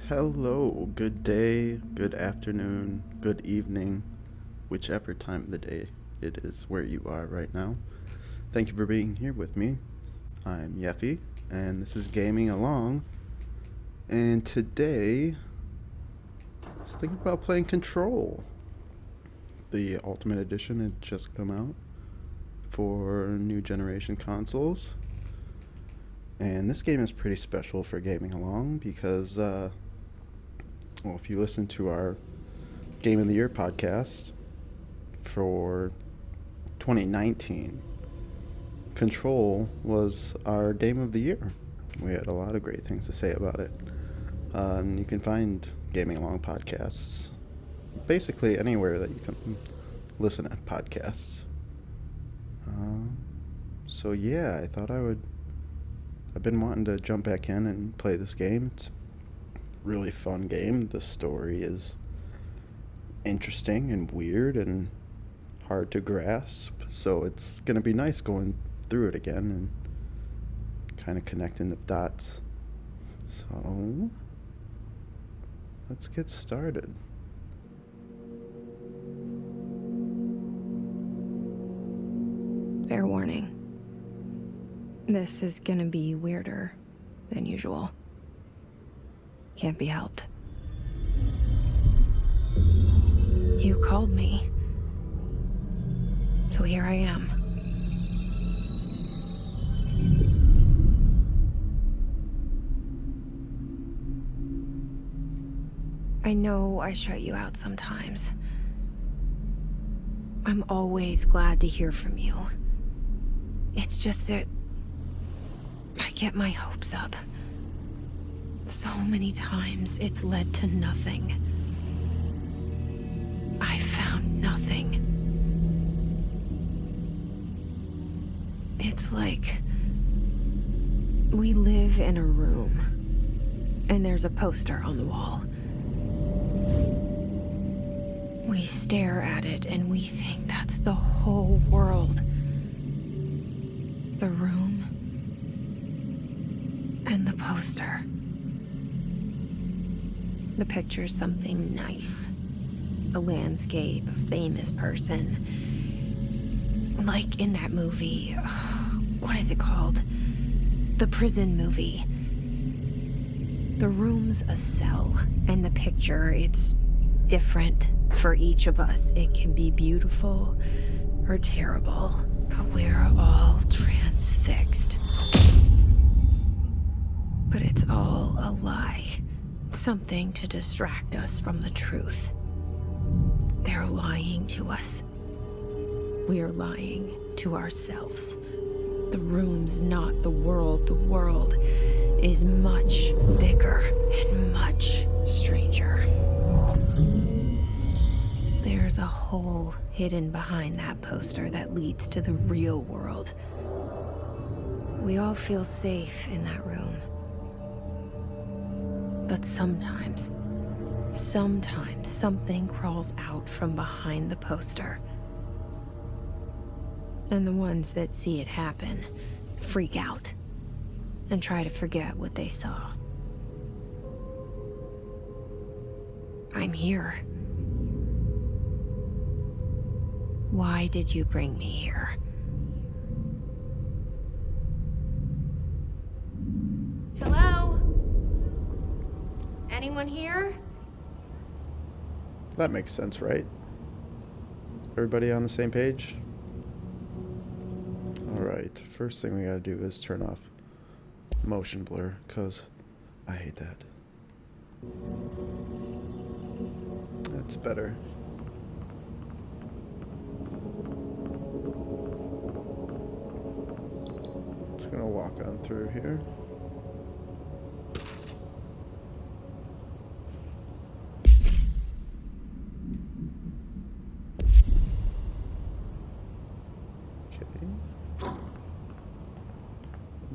Hello, good day, good afternoon, good evening, whichever time of the day it is where you are right now. Thank you for being here with me. I'm Yeffy, and this is Gaming Along. And today, I was thinking about playing Control. The Ultimate Edition had just come out for new generation consoles. And this game is pretty special for Gaming Along because, if you listen to our Game of the Year podcast for 2019, Control was our Game of the Year. We had a lot of great things to say about it. You can find Gaming Along podcasts basically anywhere that you can listen to podcasts. So yeah, I thought I've been wanting to jump back in and play this game. It's a really fun game. The story is interesting and weird and hard to grasp, so it's gonna be nice going through it again and kind of connecting the dots. So let's get started. Fair warning. This is gonna be weirder than usual. Can't be helped. You called me. So here I am. I know I shut you out sometimes. I'm always glad to hear from you. It's just that I get my hopes up. So many times it's led to nothing. I found nothing. It's like we live in a room and there's a poster on the wall. We stare at it and we think that's the whole world. The room and the poster. The picture's something nice. A landscape, a famous person. Like in that movie, what is it called? The prison movie. The room's a cell, and the picture, it's different for each of us. It can be beautiful or terrible, but we're all transfixed. But it's all a lie. Something to distract us from the truth. They're lying to us. We're lying to ourselves. The room's not the world. The world is much bigger and much stranger. There's a hole hidden behind that poster that leads to the real world. We all feel safe in that room. But sometimes something crawls out from behind the poster. And the ones that see it happen freak out and try to forget what they saw. I'm here. Why did you bring me here? Hello? Anyone here? That makes sense, right? Everybody on the same page? Alright, first thing we gotta do is turn off motion blur, because I hate that. That's better. Just gonna walk on through here.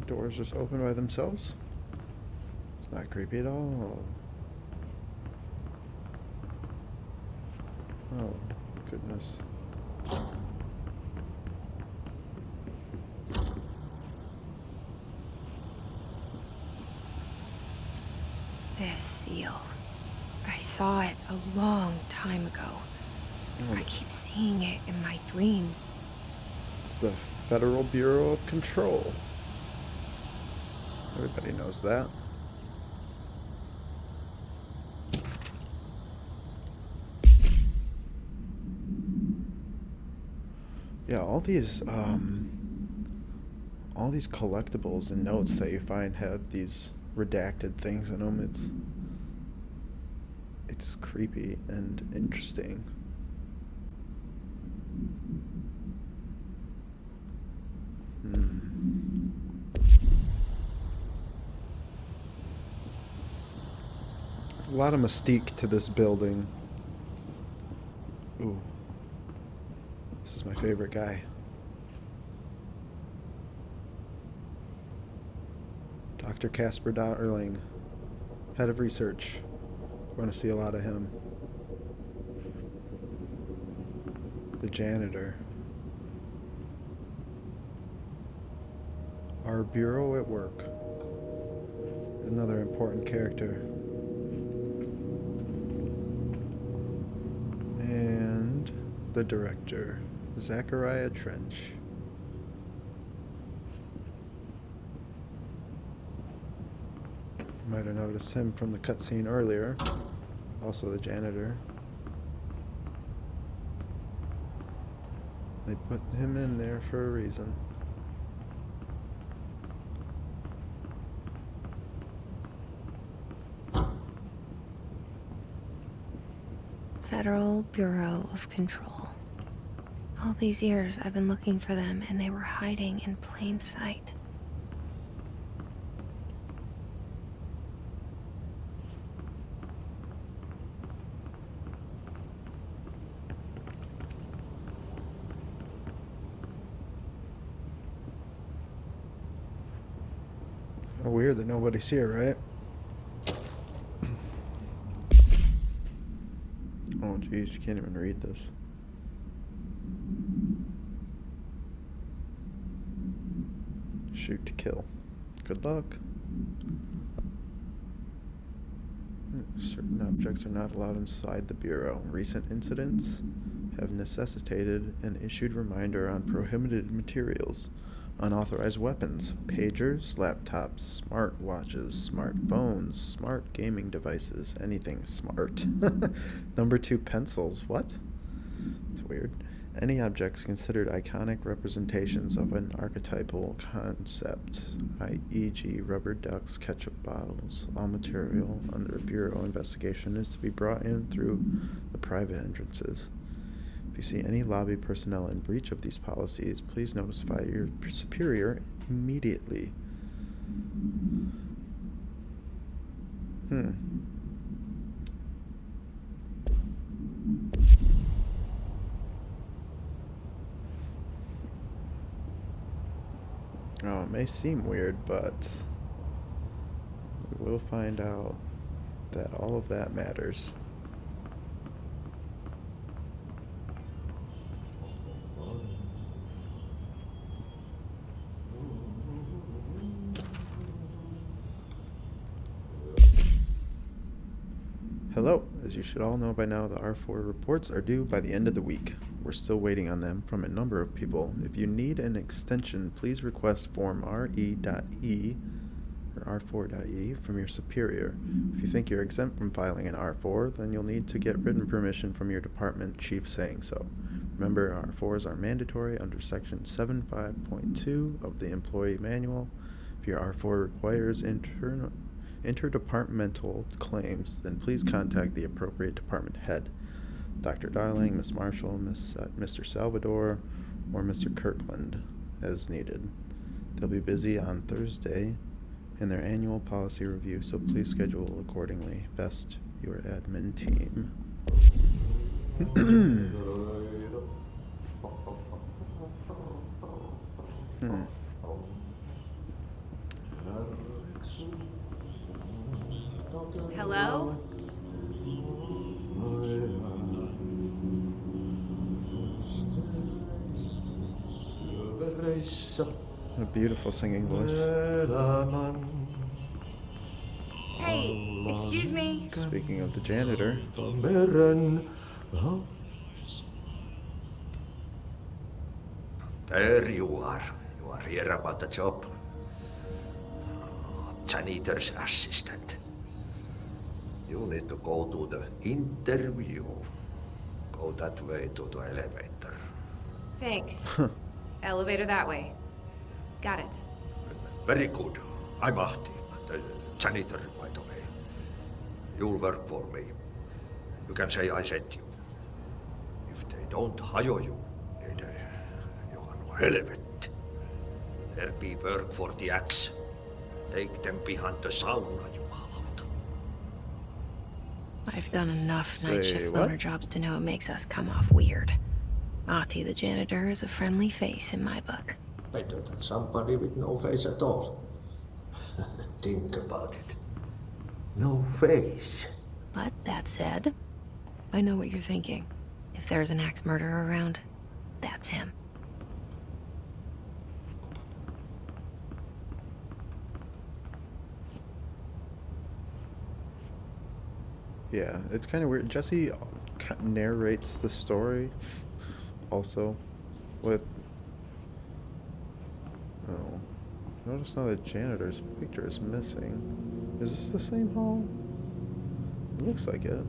Doors just open by themselves. It's not creepy at all. Oh, goodness. This seal. I saw it a long time ago. Oh, I keep seeing it in my dreams. it's the Federal Bureau of Control. Everybody knows that. Yeah, all these collectibles and notes that you find have these redacted things in them. It's creepy and interesting. A lot of mystique to this building. Ooh. This is my favorite guy. Dr. Casper Darling, head of research. We're going to see a lot of him. The janitor. Our bureau at work. Another important character. And the director, Zachariah Trench. You might have noticed him from the cutscene earlier. Also the janitor. They put him in there for a reason. Federal Bureau of Control. All these years I've been looking for them, and they were hiding in plain sight. Oh, weird that nobody's here, right? Oh, jeez, can't even read this. Shoot to kill. Good luck. Certain objects are not allowed inside the Bureau. Recent incidents have necessitated an issued reminder on prohibited materials. Unauthorized weapons, pagers, laptops, smartwatches, smartphones, smart gaming devices, anything smart. Number 2, pencils. What? It's weird. Any objects considered iconic representations of an archetypal concept, e.g. rubber ducks, ketchup bottles, all material under a bureau investigation is to be brought in through the private entrances. If you see any lobby personnel in breach of these policies, please notify your superior immediately. Oh, it may seem weird, but we will find out that all of that matters. Hello. As you should all know by now, the R4 reports are due by the end of the week. We're still waiting on them from a number of people. If you need an extension, please request form RE.E or R4.E from your superior. If you think you're exempt from filing an R4, then you'll need to get written permission from your department chief saying so. Remember, R4s are mandatory under Section 7.5.2 of the Employee Manual. If your R4 requires interdepartmental claims, then please contact the appropriate department head, Dr. Darling, Miss Marshall, Mr. Salvador, or Mr. Kirkland, as needed. They'll be busy on Thursday in their annual policy review, so please schedule accordingly. Best, your admin team. Hello? A beautiful singing voice. Hey, Excuse me. Speaking of the janitor. There you are. You are here about the job. Janitor's assistant. You need to go to the interview. Go that way to the elevator. Thanks. Elevator that way. Got it. Very good. I'm Ahti, the janitor, by the way. You'll work for me. You can say I sent you. If they don't hire you, niin johan on helvet. There be work for the axe. Take them behind the sauna, jumalauta. I've done enough night Say shift what? loner jobs to know it makes us come off weird. Ahti the janitor is a friendly face in my book. Better than somebody with no face at all. Think about it. No face. But that said, I know what you're thinking. If there's an axe murderer around, that's him. Yeah, it's kind of weird. Jesse narrates the story also with... Oh. Notice now the janitor's picture is missing. Is this the same hall? It looks like it.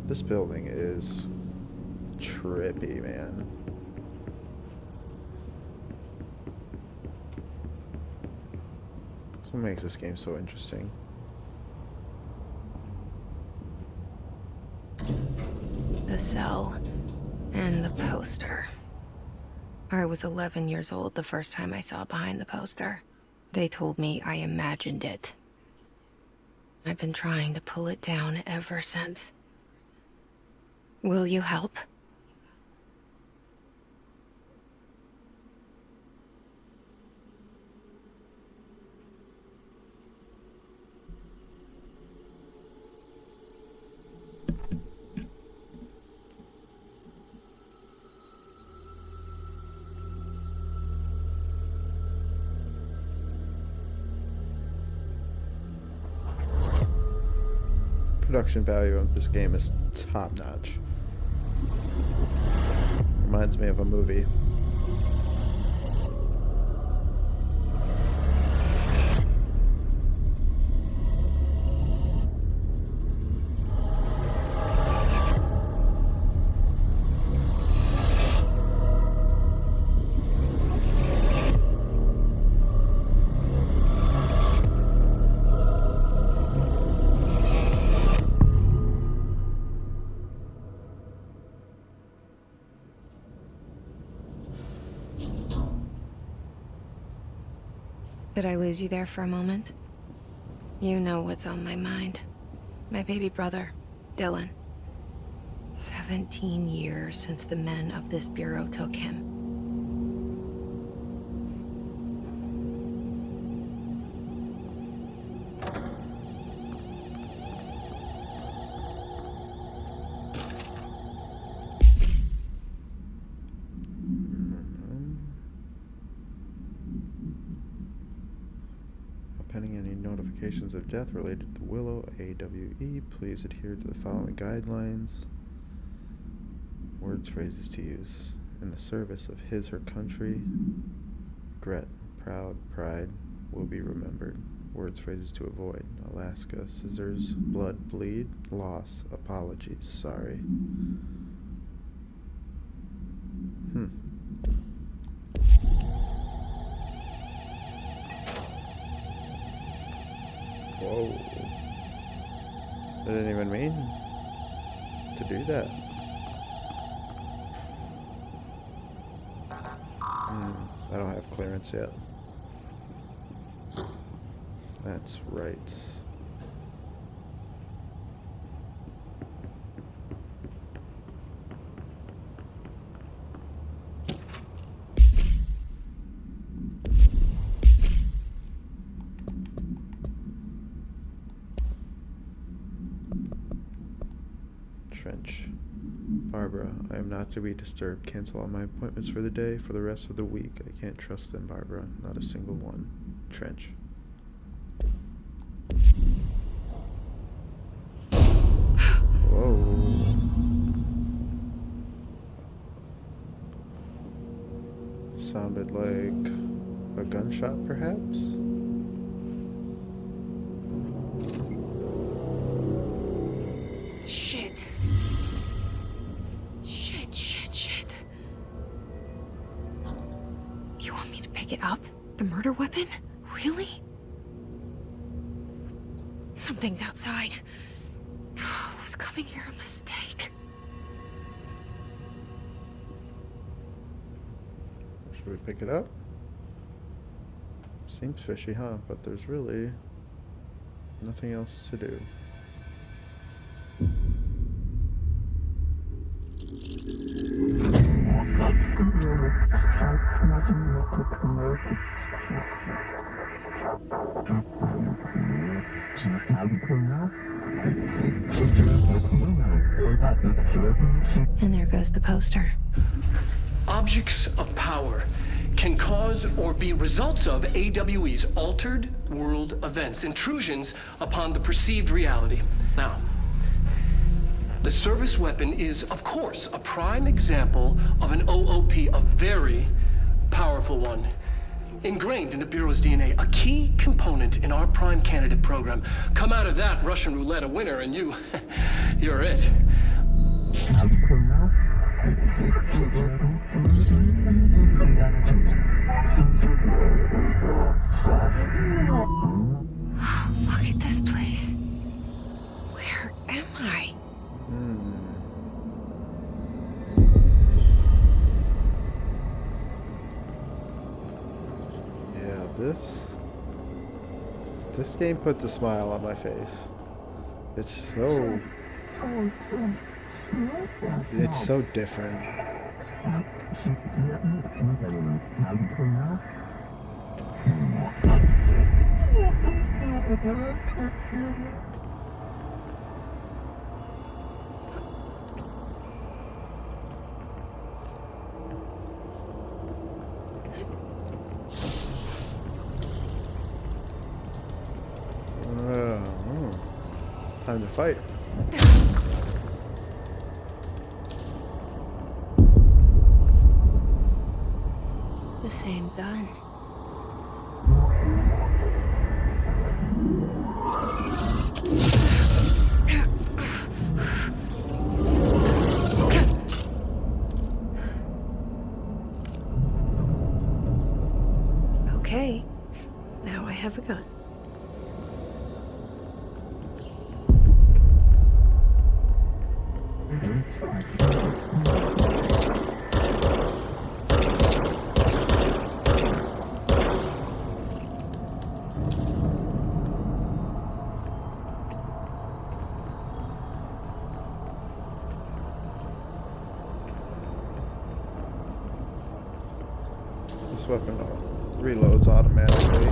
This building is trippy, man. That's what makes this game so interesting. The cell and the poster. I was 11 years old the first time I saw behind the poster. They told me I imagined it. I've been trying to pull it down ever since. Will you help? Production value of this game is top notch. Reminds me of a movie. Did I lose you there for a moment? You know what's on my mind. My baby brother, Dylan. 17 years since the men of this bureau took him. Pending any notifications of death related to Willow AWE, please adhere to the following guidelines. Words, phrases to use. In the service of his, her country. Regret, proud, pride will be remembered. Words, phrases to avoid. Alaska, scissors, blood, bleed, loss, apologies, sorry. Whoa. I didn't even mean to do that. I don't have clearance yet. That's right. Trench. Barbara, I am not to be disturbed. Cancel all my appointments for the day, for the rest of the week. I can't trust them, Barbara. Not a single one. Trench. Sounded like a gunshot, perhaps? Shit. Shit. You want me to pick it up? The murder weapon? Really? Something's outside. Was coming here a mistake? Should we pick it up? Seems fishy, huh? But there's really nothing else to do. And there goes the poster. Objects of power can cause or be results of AWE's altered world events, intrusions upon the perceived reality. Now, the service weapon is, of course, a prime example of an OOP, a very powerful one. Ingrained in the Bureau's DNA, a key component in our prime candidate program. Come out of that Russian roulette a winner and you're it. Look at this place. Where am I? Yeah, this game puts a smile on my face. It's so different. Time to fight. The same gun. Okay, now I have a gun. This weapon reloads automatically.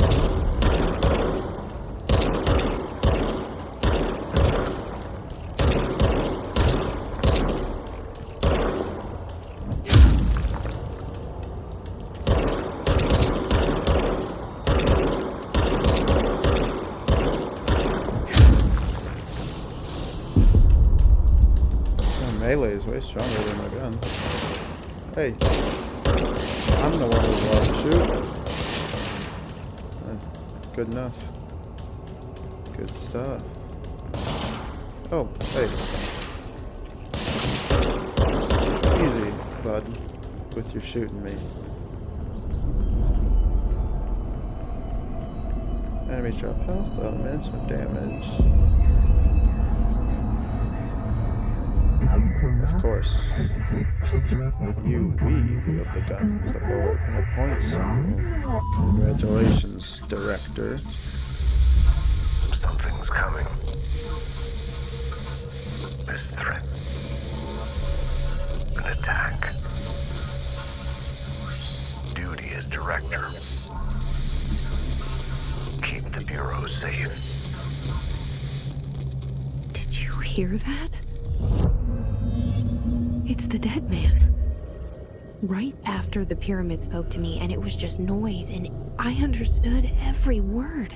Melee is way stronger than my gun. Hey, I'm the one who's allowed to shoot. Good enough. Good stuff. Oh, hey. Easy, bud, with your shooting me. Enemy drop health, elements with damage. Of course. We wield the gun. The board appoints you. Congratulations, Director. Something's coming. This threat. An attack. Duty as Director. Keep the Bureau safe. Did you hear that? It's the dead man. Right after the pyramid spoke to me, and it was just noise, and I understood every word.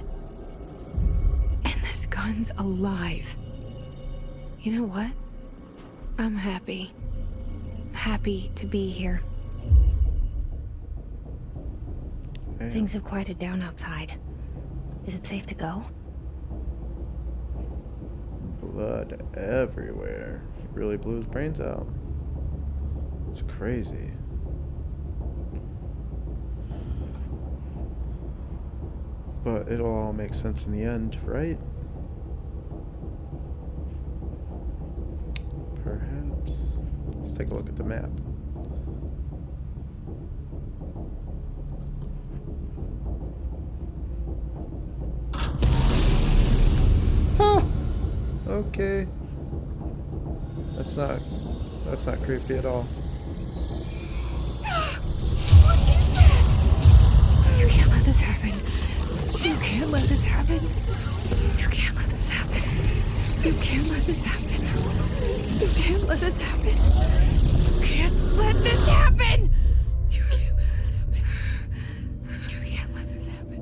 And this gun's alive. You know what? I'm happy. Happy to be here. Damn. Things have quieted down outside. Is it safe to go? Blood everywhere. He really blew his brains out. It's crazy. But it'll all make sense in the end, right? Perhaps. Let's take a look at the map. Huh! Okay. That's not creepy at all. What is that? You can't let this happen. You can't let this happen. You can't let this happen. You can't let this happen. You can't let this happen. You can't let this happen. You can't let this happen. You can't let this happen.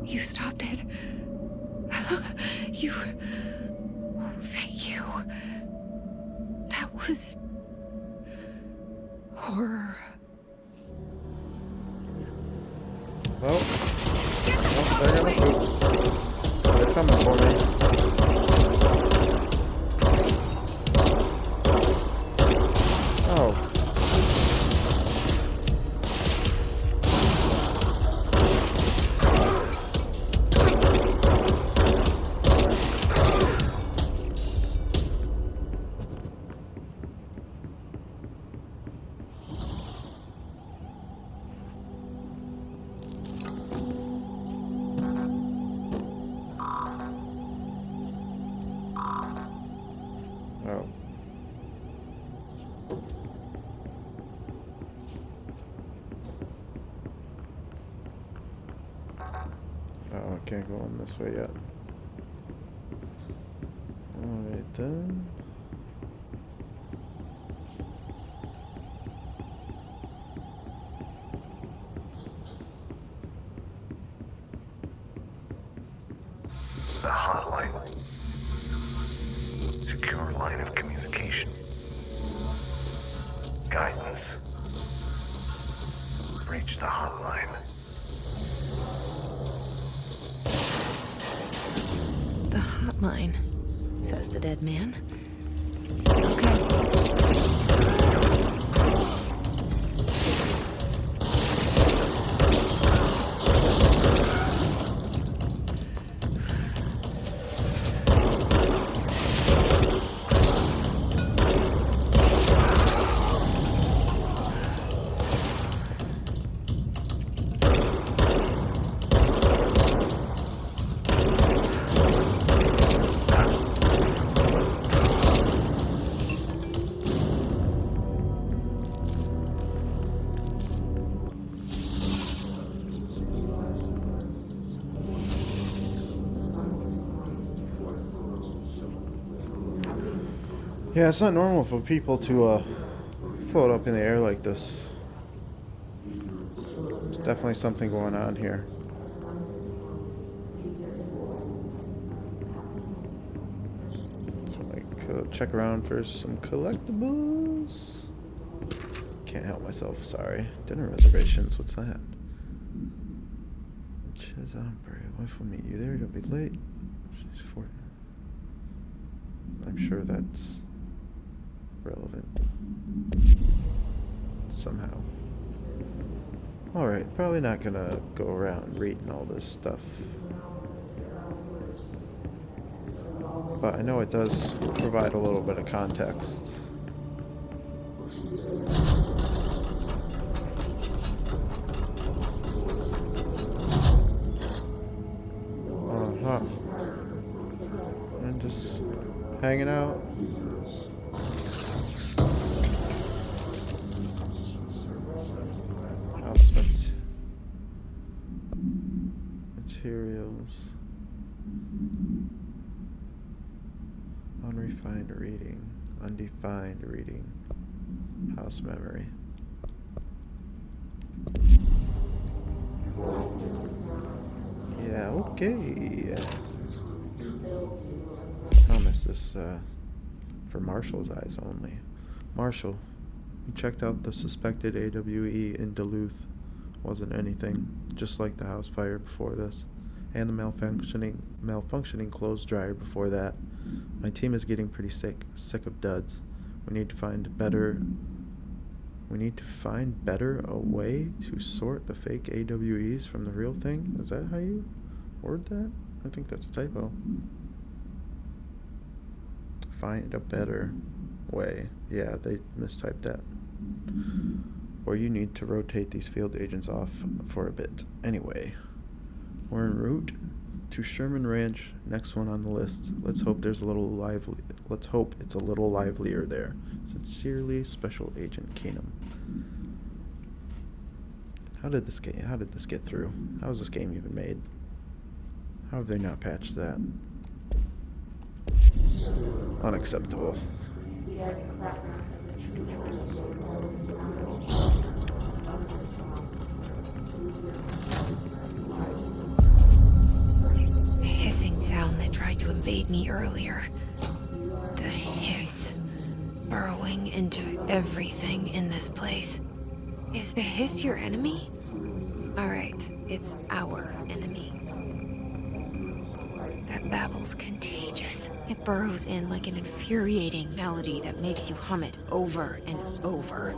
You stopped it. You. Oh, thank you. That was horror. Oh, they're gonna poop. They're coming for me. Oh. Oh. Oh, I can't go on this way yet. Alright then. The hotline. Secure line of communication. Guidance. Reach the hotline. The hotline, says the dead man. Okay. Yeah, it's not normal for people to float up in the air like this. There's definitely something going on here. So I check around for some collectibles. Can't help myself, sorry. Dinner reservations, what's that? Ches Ombre, wife will meet you there, don't be late. She's 4. I'm sure that's relevant somehow. Alright, probably not gonna go around reading all this stuff. But I know it does provide a little bit of context. Uh-huh. And just hanging out. House materials. Unrefined reading. Undefined reading. House memory. Yeah, okay. Promise this for Marshall's eyes only. Marshall, we checked out the suspected AWE in Duluth. wasn't anything, just like the house fire before this, and the malfunctioning clothes dryer before that. My team is getting pretty sick of duds. We need to find better a way to sort the fake AWEs from the real thing. Is that how you word that? I think that's a typo. Find a better way. Yeah, they mistyped that. Or you need to rotate these field agents off for a bit. Anyway, we're en route to Sherman Ranch, next one on the list. Let's hope it's a little livelier there. Sincerely, Special Agent Keenum. How did this get through? How was this game even made? How have they not patched that? Unacceptable. The hissing sound that tried to invade me earlier. The hiss burrowing into everything in this place. Is the hiss your enemy? Alright, it's our enemy. That babble's contagious. It burrows in like an infuriating melody that makes you hum it over and over.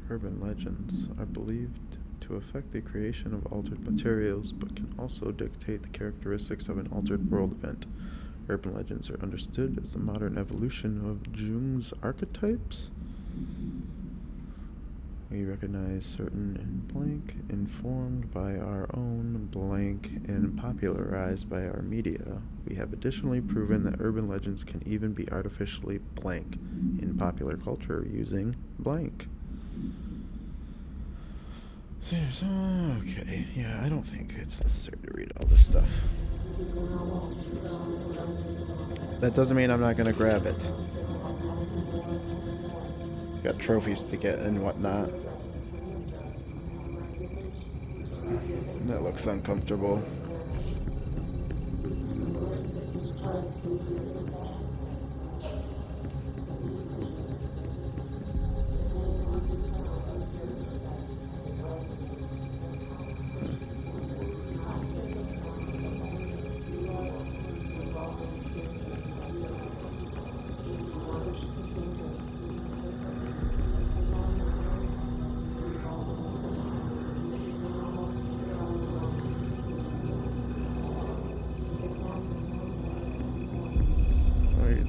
Urban legends are believed to affect the creation of altered materials, but can also dictate the characteristics of an altered world event. Urban legends are understood as the modern evolution of Jung's archetypes. We recognize certain blank informed by our own blank and popularized by our media. We have additionally proven that urban legends can even be artificially blank in popular culture using blank. Okay, yeah, I don't think it's necessary to read all this stuff. That doesn't mean I'm not gonna grab it. Got trophies to get and whatnot. That looks uncomfortable.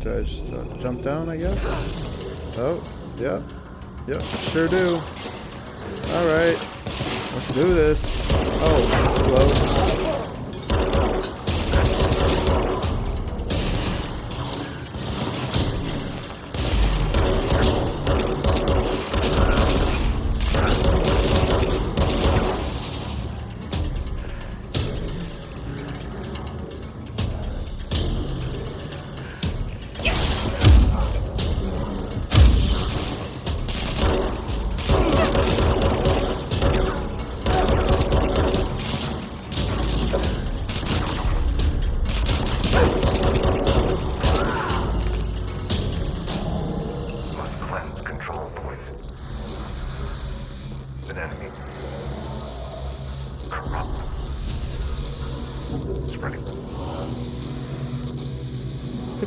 Did I just jump down, I guess? Oh, yeah. Yep, sure do. Alright. Let's do this. Oh, hello.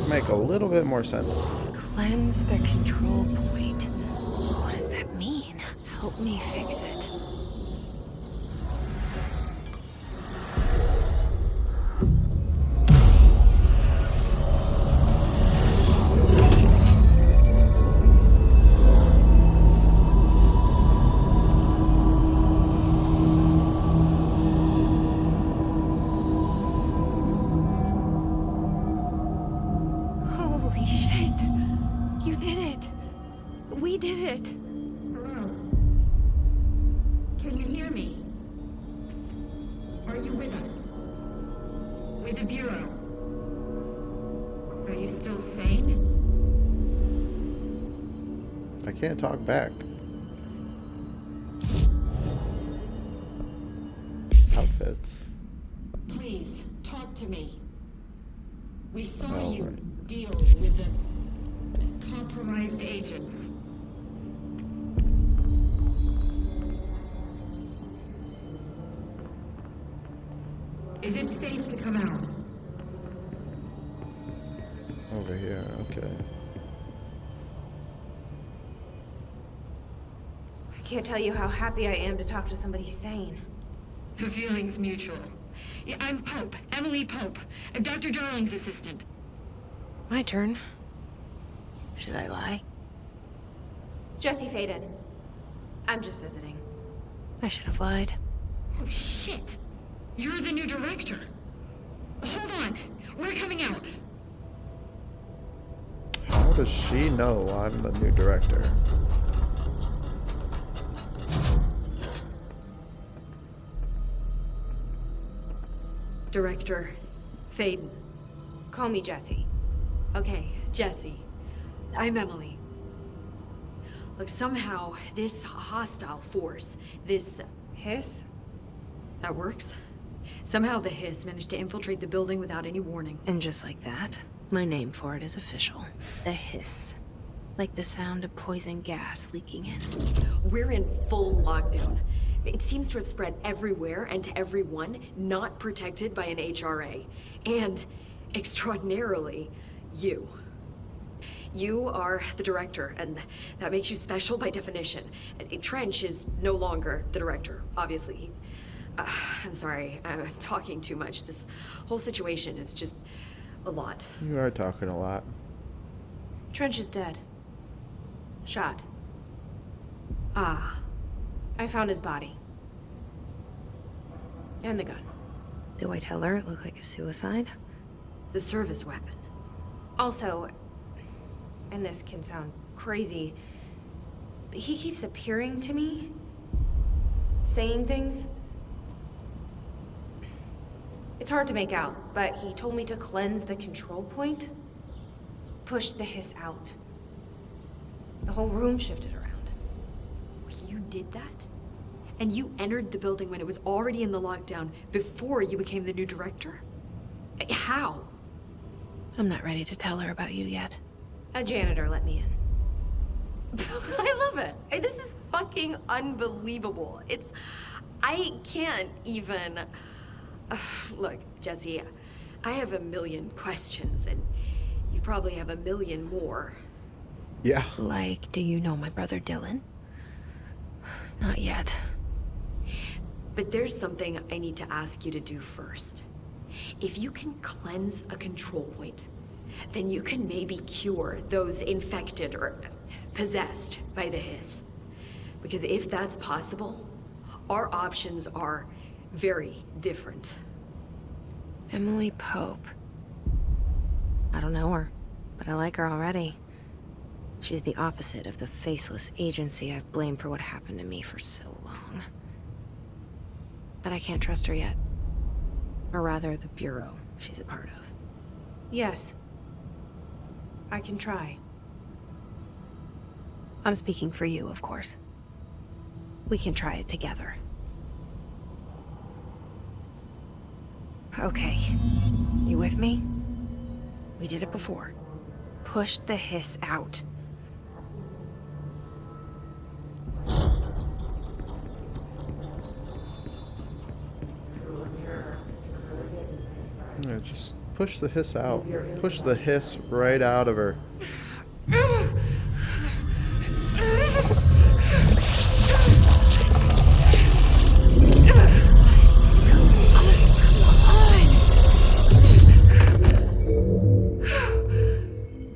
Make a little bit more sense. Cleanse the control point. What does that mean? Help me fix it. Can't talk back. Outfits. Please, talk to me. We saw you deal with the compromised agents. Is it safe to come out? Over here, okay. I can't tell you how happy I am to talk to somebody sane. The feeling's mutual. Yeah, I'm Pope, Emily Pope, Dr. Darling's assistant. My turn. Should I lie? Jesse Faden. I'm just visiting. I should have lied. Oh, shit. You're the new director. Hold on. We're coming out. How does she know I'm the new director? Director Faden. Call me Jesse. Okay, Jesse. I'm Emily. Look, somehow this hostile force, this... Hiss? that works? Somehow the hiss managed to infiltrate the building without any warning. And just like that, my name for it is official. The hiss. Like the sound of poison gas leaking in. We're in full lockdown. It seems to have spread everywhere and to everyone not protected by an HRA. And, extraordinarily, you. You are the director, and that makes you special by definition. Trench is no longer the director, obviously. I'm sorry, I'm talking too much. This whole situation is just a lot. You are talking a lot. Trench is dead. Shot. Ah, I found his body. And the gun. Do I tell her it looked like a suicide? the service weapon. Also, and this can sound crazy, but he keeps appearing to me, saying things. It's hard to make out, but he told me to cleanse the control point, push the hiss out. The whole room shifted around. You did that? And you entered the building when it was already in the lockdown before you became the new director? How? I'm not ready to tell her about you yet. A janitor let me in. I love it. This is fucking unbelievable. I can't even... Look, Jesse, I have a million questions, and you probably have a million more. Yeah. Like, do you know my brother Dylan? Not yet. But there's something I need to ask you to do first. If you can cleanse a control point, then you can maybe cure those infected or possessed by the hiss. Because if that's possible, our options are very different. Emily Pope. I don't know her, but I like her already. She's the opposite of the faceless agency I've blamed for what happened to me for so long. But I can't trust her yet. Or rather, the Bureau she's a part of. Yes. I can try. I'm speaking for you, of course. We can try it together. Okay. You with me? We did it before. Push the hiss out. Yeah, just push the hiss out. Push the hiss right out of her.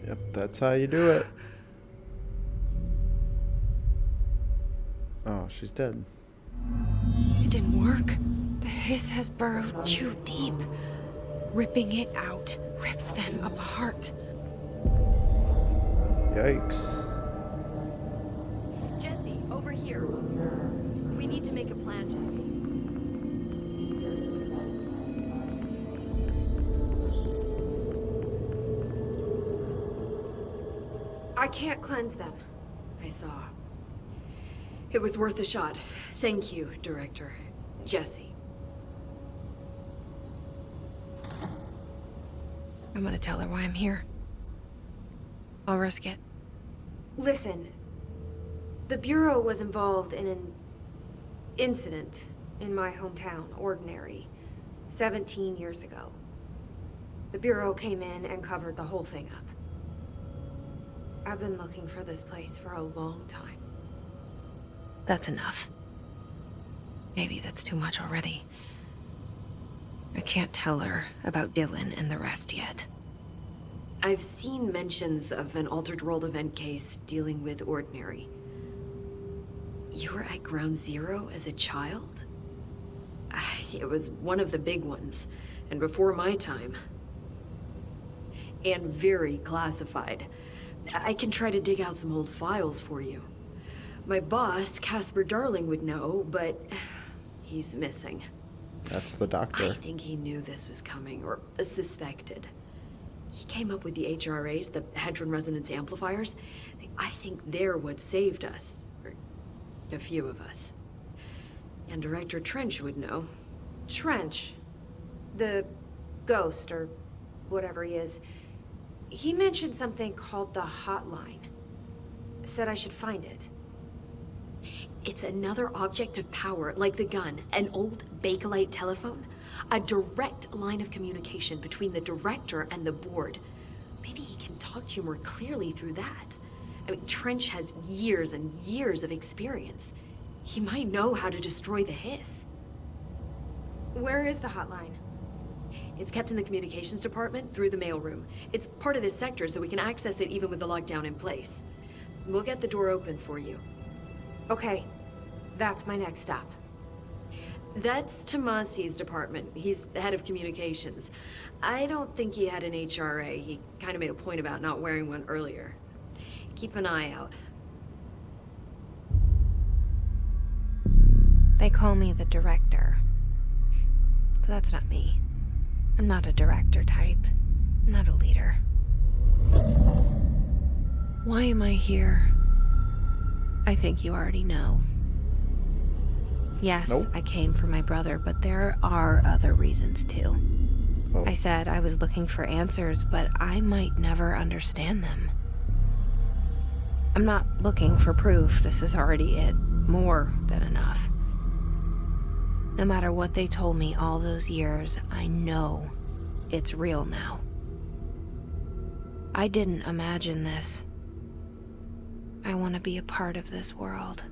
Yep, that's how you do it. Oh, she's dead. It didn't work. The hiss has burrowed too deep. Ripping it out rips them apart. Yikes. Jesse, over here. We need to make a plan, Jesse. I can't cleanse them. I saw. It was worth a shot. Thank you, Director. Jesse. I'm gonna tell her why I'm here. I'll risk it. Listen, the Bureau was involved in an incident in my hometown, Ordinary. 17 years ago. The Bureau came in and covered the whole thing up. I've been looking for this place for a long time. That's enough. Maybe that's too much already. I can't tell her about Dylan and the rest yet. I've seen mentions of an Altered World event case dealing with Ordinary. You were at Ground Zero as a child? It was one of the big ones, and before my time. And very classified. I can try to dig out some old files for you. My boss, Casper Darling, would know, but he's missing. That's the doctor. I think he knew this was coming, or suspected. He came up with the HRAs, the Hadron Resonance Amplifiers. I think they're what saved us. Or a few of us. And Director Trench would know. Trench. The ghost, or whatever he is. He mentioned something called the hotline. Said I should find it. It's another object of power, like the gun, an old Bakelite telephone. A direct line of communication between the director and the board. Maybe he can talk to you more clearly through that. I mean, Trench has years and years of experience. He might know how to destroy the hiss. Where is the hotline? It's kept in the communications department through the mailroom. It's part of this sector, so we can access it even with the lockdown in place. We'll get the door open for you. Okay, that's my next stop. That's Tomasi's department. He's the head of communications. I don't think he had an HRA. He kind of made a point about not wearing one earlier. Keep an eye out. They call me the director. But that's not me. I'm not a director type. I'm not a leader. Why am I here? I think you already know. Yes, Nope. I came for my brother, but there are other reasons too. Oh. I said I was looking for answers, but I might never understand them. I'm not looking for proof. This is already it. More than enough. No matter what they told me all those years, I know it's real now. I didn't imagine this. I want to be a part of this world.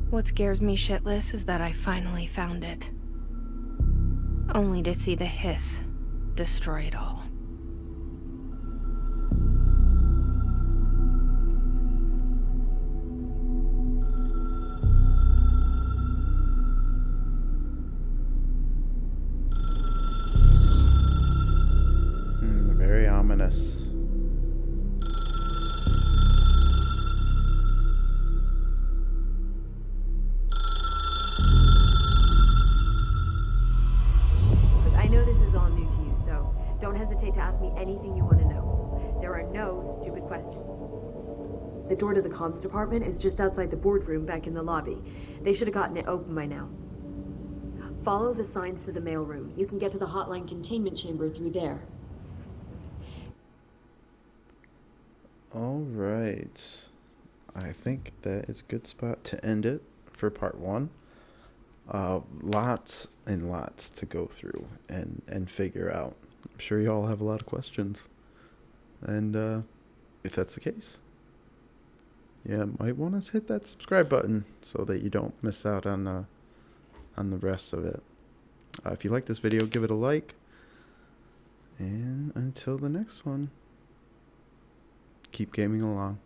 What scares me shitless is that I finally found it. Only to see the hiss destroy it all. Very ominous. Look, I know this is all new to you, so don't hesitate to ask me anything you want to know. There are no stupid questions. The door to the comms department is just outside the boardroom back in the lobby. They should have gotten it open by now. Follow the signs to the mailroom. You can get to the hotline containment chamber through there. All right. I think that is a good spot to end it for part one. Lots and lots to go through and figure out. I'm sure you all have a lot of questions. And if that's the case, yeah, might want to hit that subscribe button so that you don't miss out on the rest of it. If you like this video, give it a like. And until the next one, keep gaming along.